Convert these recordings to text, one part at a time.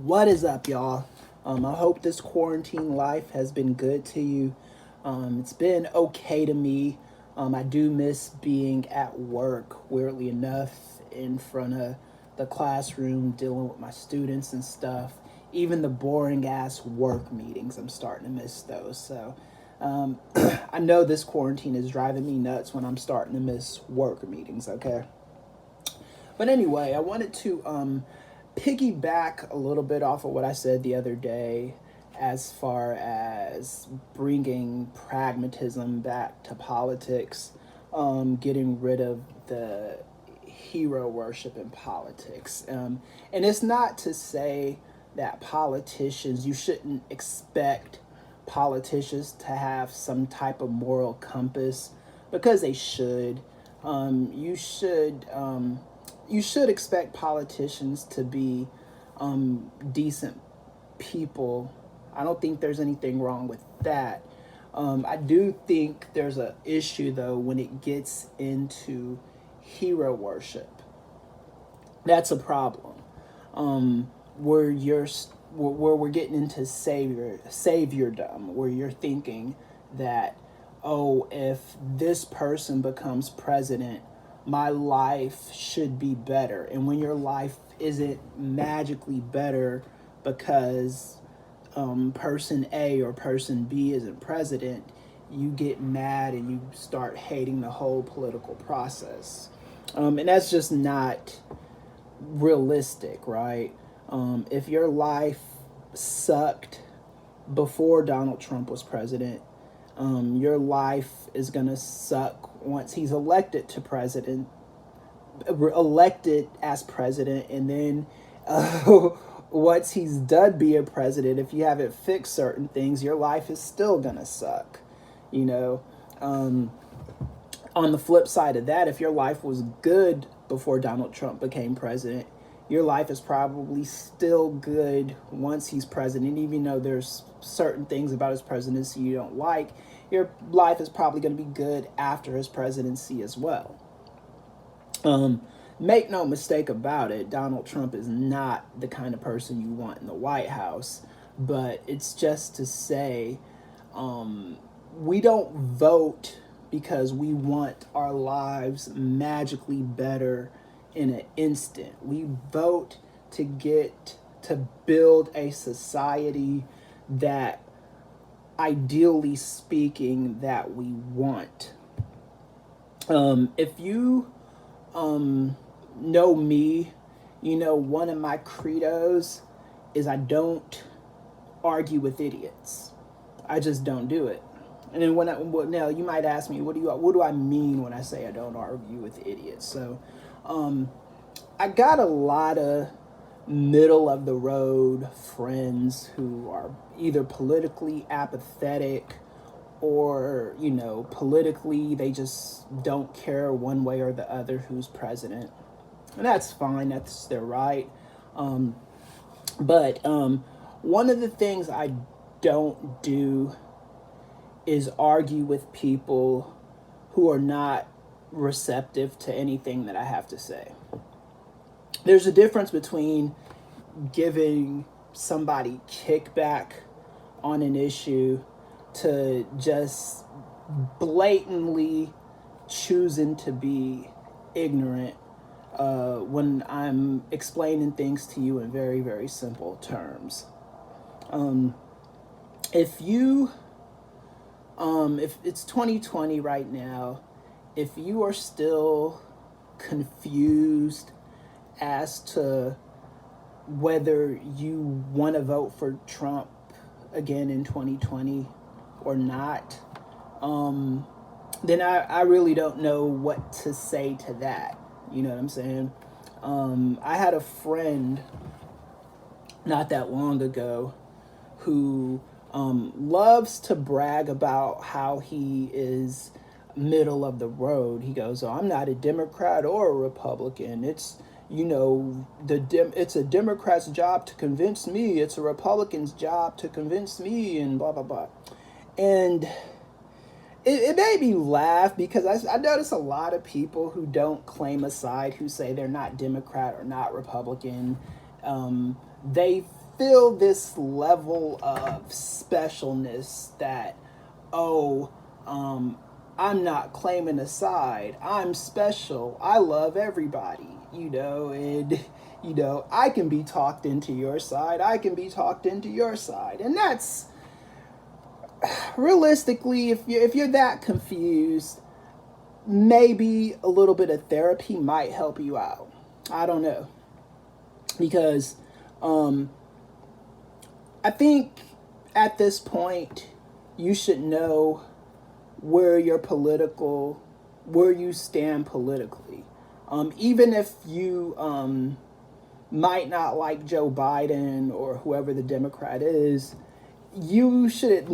What is up, y'all? I hope this quarantine life has been good to you. It's been okay to me. I do miss being at work, weirdly enough, in front of the classroom, dealing with my students and stuff. Even the boring ass work meetings, I'm starting to miss those. So I know this quarantine is driving me nuts when I'm starting to miss work meetings, okay? But anyway, I wanted to piggyback a little bit off of what I said the other day as far as bringing pragmatism back to politics, getting rid of the hero worship in politics. And it's not to say that politicians, you shouldn't expect politicians to have some type of moral compass because they should. You should you should expect politicians to be decent people. I don't think there's anything wrong with that. I do think there's an issue though when it gets into hero worship. That's a problem. Where you're where we're getting into saviordom, where you're thinking that, oh, if this person becomes president, my life should be better. And when your life isn't magically better because person A or person B isn't president, you get mad and you start hating the whole political process. And that's just not realistic, right? If your life sucked before Donald Trump was president, your life is gonna suck once he's elected as president, and then once he's done being president, if you haven't fixed certain things, your life is still gonna suck. You know, on the flip side of that, if your life was good before Donald Trump became president, your life is probably still good once he's president, even though there's certain things about his presidency you don't like. Your life is probably going to be good after his presidency as well. Make no mistake about it, Donald Trump is not the kind of person you want in the White House, but it's just to say we don't vote because we want our lives magically better in an instant. We vote to build a society that, ideally speaking, that we want. If you know me, you know one of my credos is I don't argue with idiots. I just don't do it. And then now you might ask me, what do I mean when I say I don't argue with idiots? So, I got a lot of middle of the road friends who are either politically apathetic or, politically they just don't care one way or the other who's president. And that's fine, that's their right. But one of the things I don't do is argue with people who are not receptive to anything that I have to say. There's a difference between giving somebody kickback on an issue to just blatantly choosing to be ignorant when I'm explaining things to you in very, very simple terms. If you if it's 2020 right now, if you are still confused as to whether you want to vote for Trump again in 2020 or not, then I really don't know what to say to that. You know what I'm saying? I had a friend not that long ago who loves to brag about how he is middle of the road. He goes, "Oh, I'm not a Democrat or a Republican. It's it's a Democrat's job to convince me. It's a Republican's job to convince me," and blah blah blah. And it made me laugh because I notice a lot of people who don't claim a side, who say they're not Democrat or not Republican, They feel this level of specialness that, oh, I'm not claiming a side. I'm special. I love everybody, and, I can be talked into your side. I can be talked into your side. And that's realistically, if you're that confused, maybe a little bit of therapy might help you out. I don't know. Because um, I think at this point, you should know where where you stand politically. Even if you might not like Joe Biden or whoever the Democrat is, you should at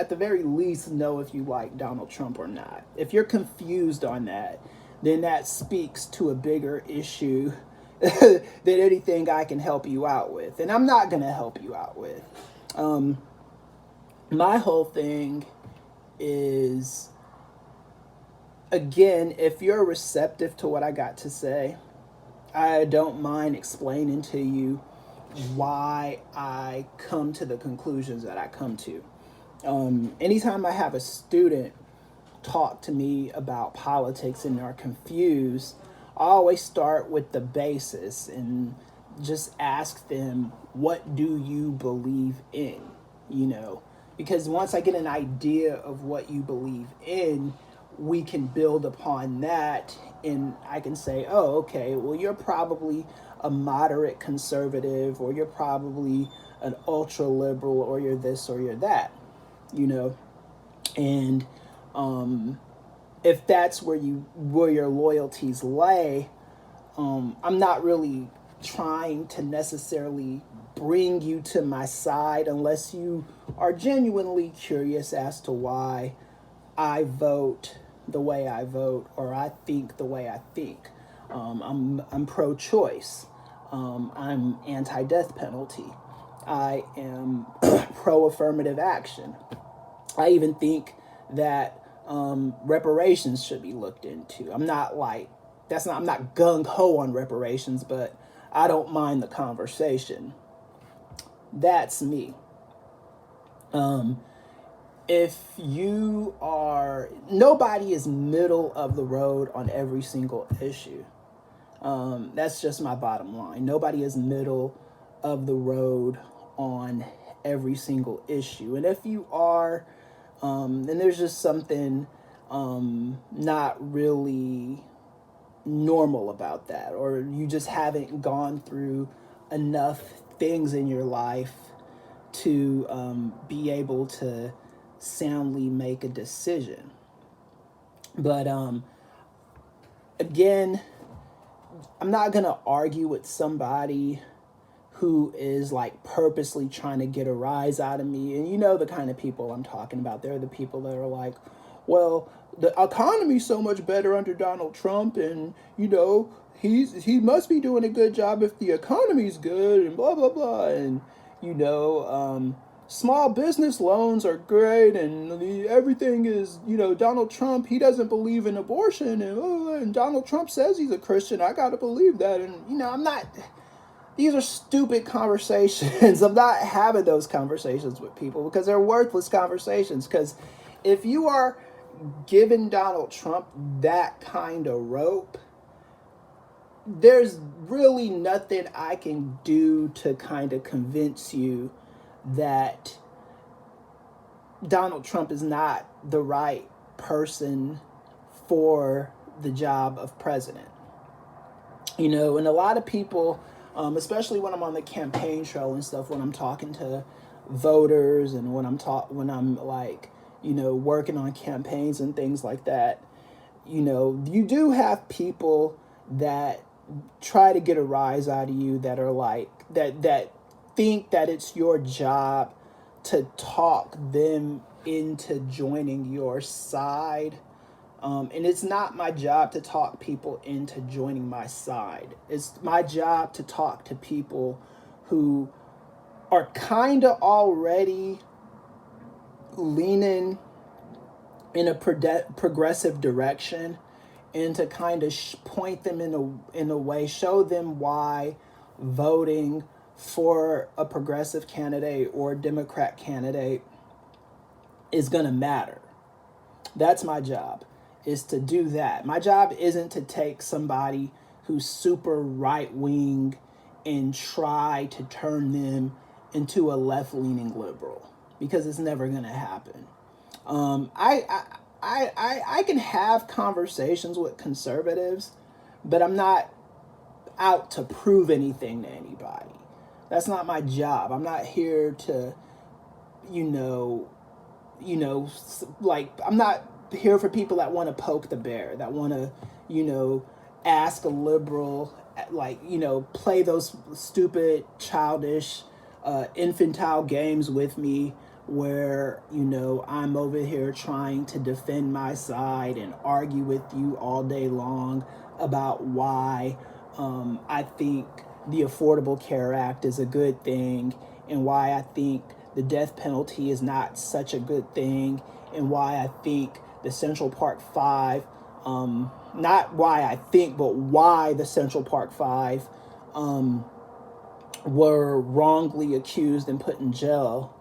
the very least, know if you like Donald Trump or not. If you're confused on that, then that speaks to a bigger issue than anything I can help you out with. And I'm not going to help you out with. My whole thing is, again, if you're receptive to what I got to say, I don't mind explaining to you why I come to the conclusions that I come to. Anytime I have a student talk to me about politics and are confused, I always start with the basis and just ask them, what do you believe in? Because once I get an idea of what you believe in, we can build upon that, and I can say, oh, okay, well, you're probably a moderate conservative, or you're probably an ultra liberal, or you're this or you're that, and if that's where your loyalties lay, I'm not really trying to necessarily bring you to my side unless you are genuinely curious as to why I vote the way I vote, or I think the way I think. I'm pro-choice. I'm anti-death penalty. I am pro-affirmative action. I even think that reparations should be looked into. I'm not gung ho on reparations, but I don't mind the conversation. That's me. If you are, nobody is middle of the road on every single issue. That's just my bottom line. Nobody is middle of the road on every single issue. And if you are, then there's just something not really normal about that, or you just haven't gone through enough things in your life to be able to soundly make a decision. But again, I'm not gonna argue with somebody who is like purposely trying to get a rise out of me. And the kind of people I'm talking about. They're the people that are like, well, the economy's so much better under Donald Trump, and he must be doing a good job if the economy's good, and blah blah blah. And small business loans are great, and everything is, Donald Trump, he doesn't believe in abortion, and Donald Trump says he's a Christian, I gotta believe that. And I'm not, these are stupid conversations. I'm not having those conversations with people because they're worthless conversations. Because if you are giving Donald Trump that kind of rope, there's really nothing I can do to kind of convince you that Donald Trump is not the right person for the job of president. And a lot of people, especially when I'm on the campaign trail and stuff, when I'm talking to voters and when I'm like, working on campaigns and things like that, you do have people that try to get a rise out of you, that are like, that think that it's your job to talk them into joining your side. And it's not my job to talk people into joining my side. It's my job to talk to people who are kind of already leaning in a progressive direction, and to kind of point them in a way, show them why voting for a progressive candidate or a Democrat candidate is going to matter. That's my job, is to do that. My job isn't to take somebody who's super right wing and try to turn them into a left leaning liberal, because it's never going to happen. I can have conversations with conservatives, but I'm not out to prove anything to anybody. That's not my job. I'm not here to, you know, like, I'm not here for people that want to poke the bear, that want to, ask a liberal, like, play those stupid, childish, infantile games with me where, I'm over here trying to defend my side and argue with you all day long about why I think the Affordable Care Act is a good thing, and why I think the death penalty is not such a good thing, and why I think the Central Park Five, not why I think, but why the Central Park Five were wrongly accused and put in jail.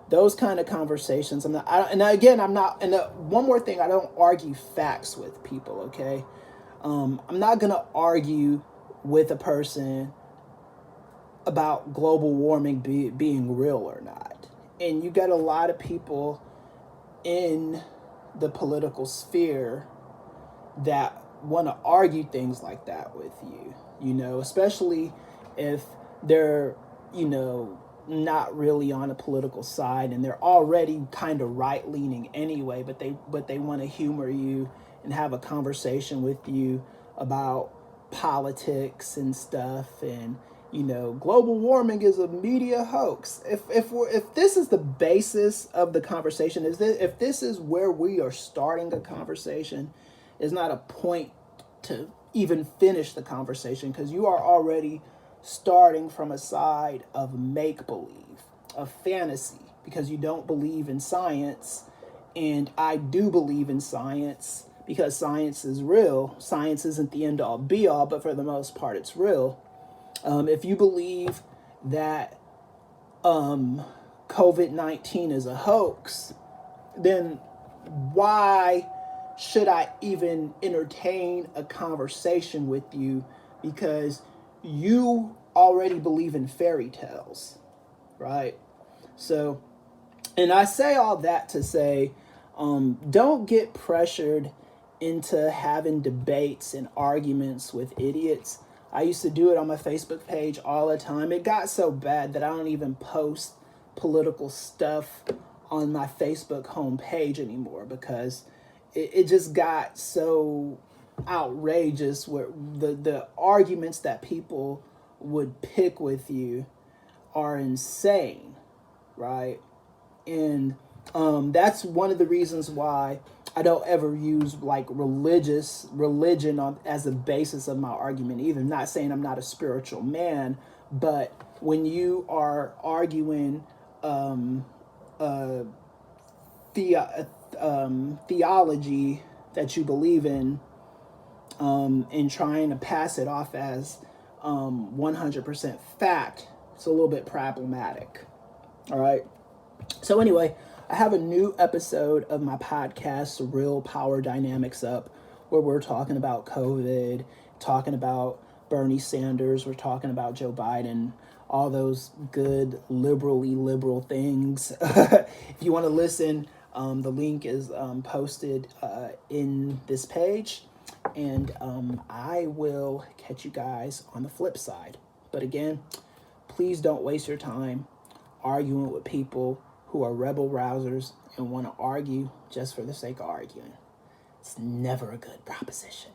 Those kind of conversations. I'm not. And one more thing, I don't argue facts with people. Okay, I'm not gonna argue with a person about global warming being real or not. And you got a lot of people in the political sphere that want to argue things like that with you, especially if they're, not really on a political side and they're already kind of right leaning anyway, but they want to humor you and have a conversation with you about politics and stuff, and global warming is a media hoax. If this is the basis of the conversation, if this is where we are starting a conversation, is not a point to even finish the conversation, because you are already starting from a side of make-believe, of fantasy, because you don't believe in science, and I do believe in science, because science is real. Science isn't the end-all be-all, but for the most part it's real. If you believe that COVID-19 is a hoax, then why should I even entertain a conversation with you? Because you already believe in fairy tales, right? So, and I say all that to say, don't get pressured into having debates and arguments with idiots. I used to do it on my Facebook page all the time. It got so bad that I don't even post political stuff on my Facebook homepage anymore, because it just got so outrageous, where the arguments that people would pick with you are insane, right? And that's one of the reasons why I don't ever use like religion as a basis of my argument either. I'm not saying I'm not a spiritual man, but when you are arguing theology that you believe in, and trying to pass it off as 100% fact, it's a little bit problematic. All right. So anyway, I have a new episode of my podcast, Real Power Dynamics, up, where we're talking about COVID, talking about Bernie Sanders, we're talking about Joe Biden, all those good liberal things. If you want to listen, the link is posted in this page, and I will catch you guys on the flip side. But again, please don't waste your time arguing with people who are rebel rousers and want to argue just for the sake of arguing. It's never a good proposition.